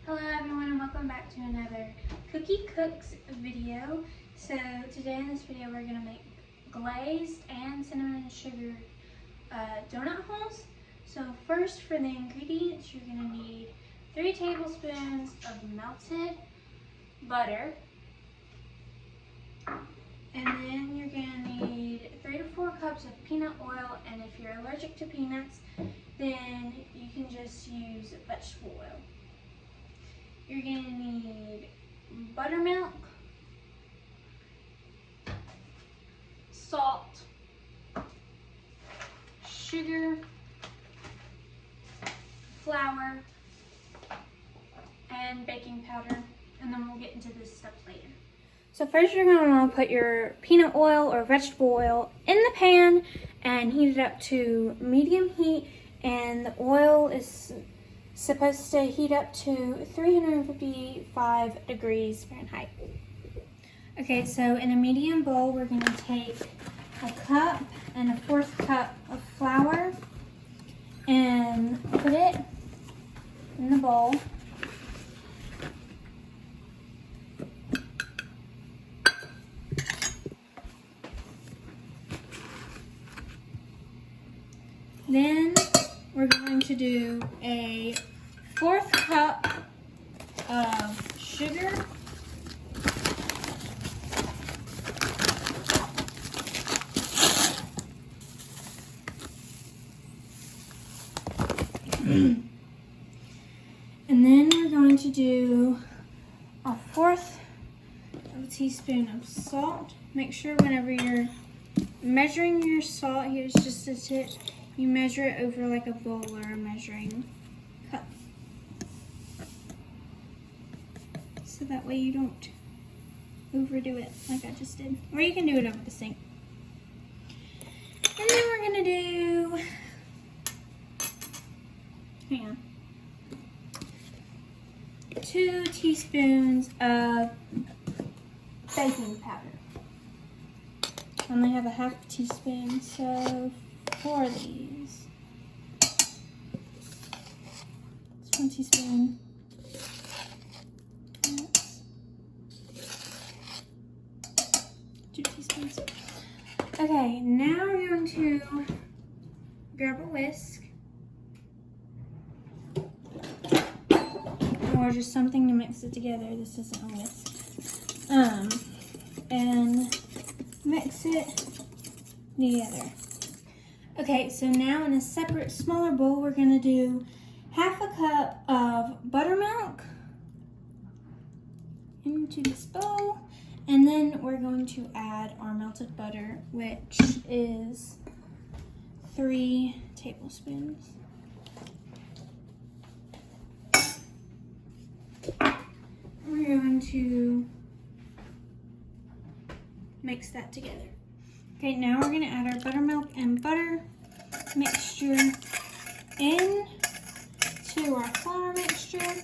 Hello everyone and welcome back to another Cookie Cooks video. So today in this video we're going to make glazed and cinnamon and sugar donut holes. So first for the ingredients you're going to need 3 tablespoons of melted butter. And then you're going to need 3 to 4 cups of peanut oil, and if you're allergic to peanuts then you can just use vegetable oil. You're going to need buttermilk, salt, sugar, flour, and baking powder, and then we'll get into this stuff later. So first you're going to want to put your peanut oil or vegetable oil in the pan and heat it up to medium heat, and the oil is supposed to heat up to 355 degrees Fahrenheit. Okay, so in a medium bowl, we're going to take a cup and a 1/4 cup of flour and put it in the bowl. Then we're going to do a 1/4 cup of sugar, and then we're going to do a 1/4 of a teaspoon of salt. Make sure whenever you're measuring your salt, here's just a tip, you measure it over like a bowl or a measuring cup. So that way you don't overdo it like I just did. Or you can do it over the sink. And then we're gonna do, hang on, 2 teaspoons of baking powder. I only have a 1/2 teaspoon, so 4 of these. It's 1 teaspoon. That's 2 teaspoons. Okay, now we're going to grab a whisk or just something to mix it together. This isn't a whisk. And mix it together. Okay, so now in a separate smaller bowl, we're gonna do 1/2 cup of buttermilk into this bowl, and then we're going to add our melted butter, which is 3 tablespoons. We're going to mix that together. Okay, now we're gonna add our buttermilk and butter mixture in to our flour mixture.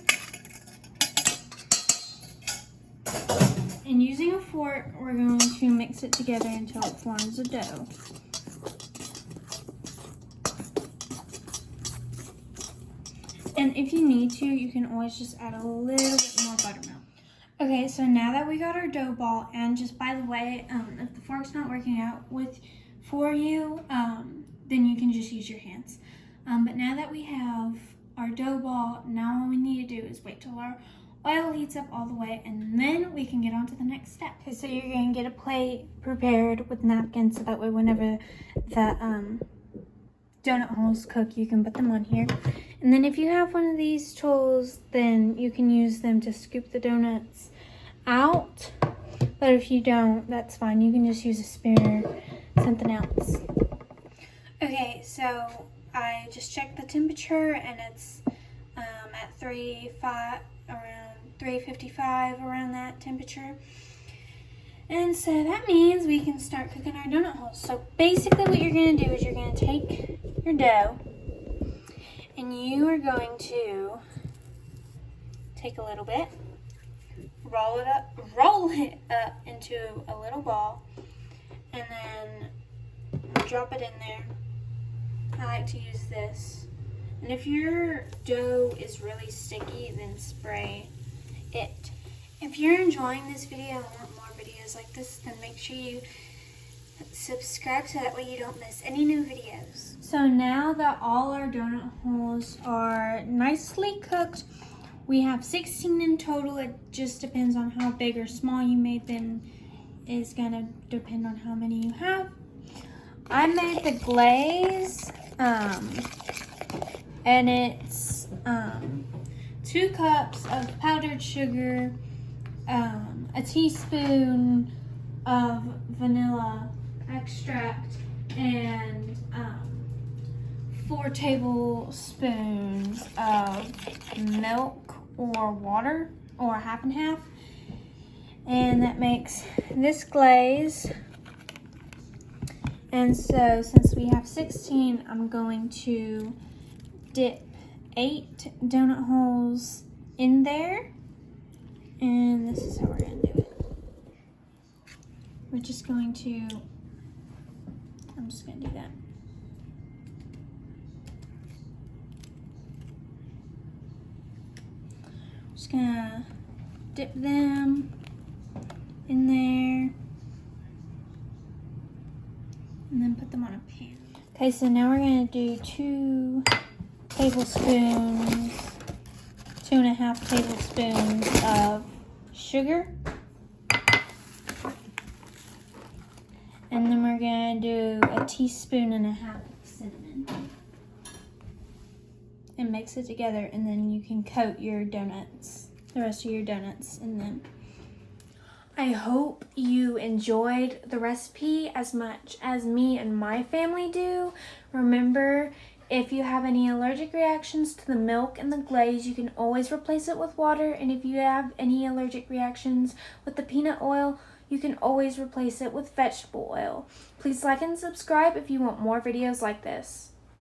And using a fork, we're going to mix it together until it forms a dough. And if you need to, you can always just add a little bit more buttermilk. Okay, so now that we got our dough ball, and just by the way, if the fork's not working out for you, then you can just use your hands. But now that we have our dough ball, now all we need to do is wait till our oil heats up all the way, and then we can get on to the next step. Okay, so you're going to get a plate prepared with napkins, so that way whenever the donut holes cook, you can put them on here. And then if you have one of these tools, then you can use them to scoop the donuts out. But if you don't, that's fine. You can just use a spoon or something else. Okay, so I just checked the temperature, and it's at 355, around that temperature. And so that means we can start cooking our donut holes. So basically what you're going to do is you're going to take your dough, and you are going to take a little bit, roll it up into a little ball, and then drop it in there. I like to use this And if your dough is really sticky, then spray it. If you're enjoying this video and want more videos like this, then make sure you subscribe so that way you don't miss any new videos. So now that all our donut holes are nicely cooked, we have 16 in total. It just depends on how big or small you made them. Is gonna depend on how many you have. I made the glaze, and it's 2 cups of powdered sugar, a teaspoon of vanilla extract, and 4 tablespoons of milk or water, or half and half. And that makes this glaze. And so since we have 16, I'm going to dip 8 donut holes in there. And this is how we're going to do it. We're just going to, I'm just going to do that. Just going to dip them in there and then put them on a pan. Okay, so now we're going to do 2 tablespoons, 2.5 tablespoons of sugar. And then we're going to do 1.5 teaspoons of cinnamon. And mix it together, and then you can coat your donuts, the rest of your donuts in them. I hope you enjoyed the recipe as much as me and my family do. Remember, if you have any allergic reactions to the milk and the glaze, you can always replace it with water. And if you have any allergic reactions with the peanut oil, you can always replace it with vegetable oil. Please like and subscribe if you want more videos like this.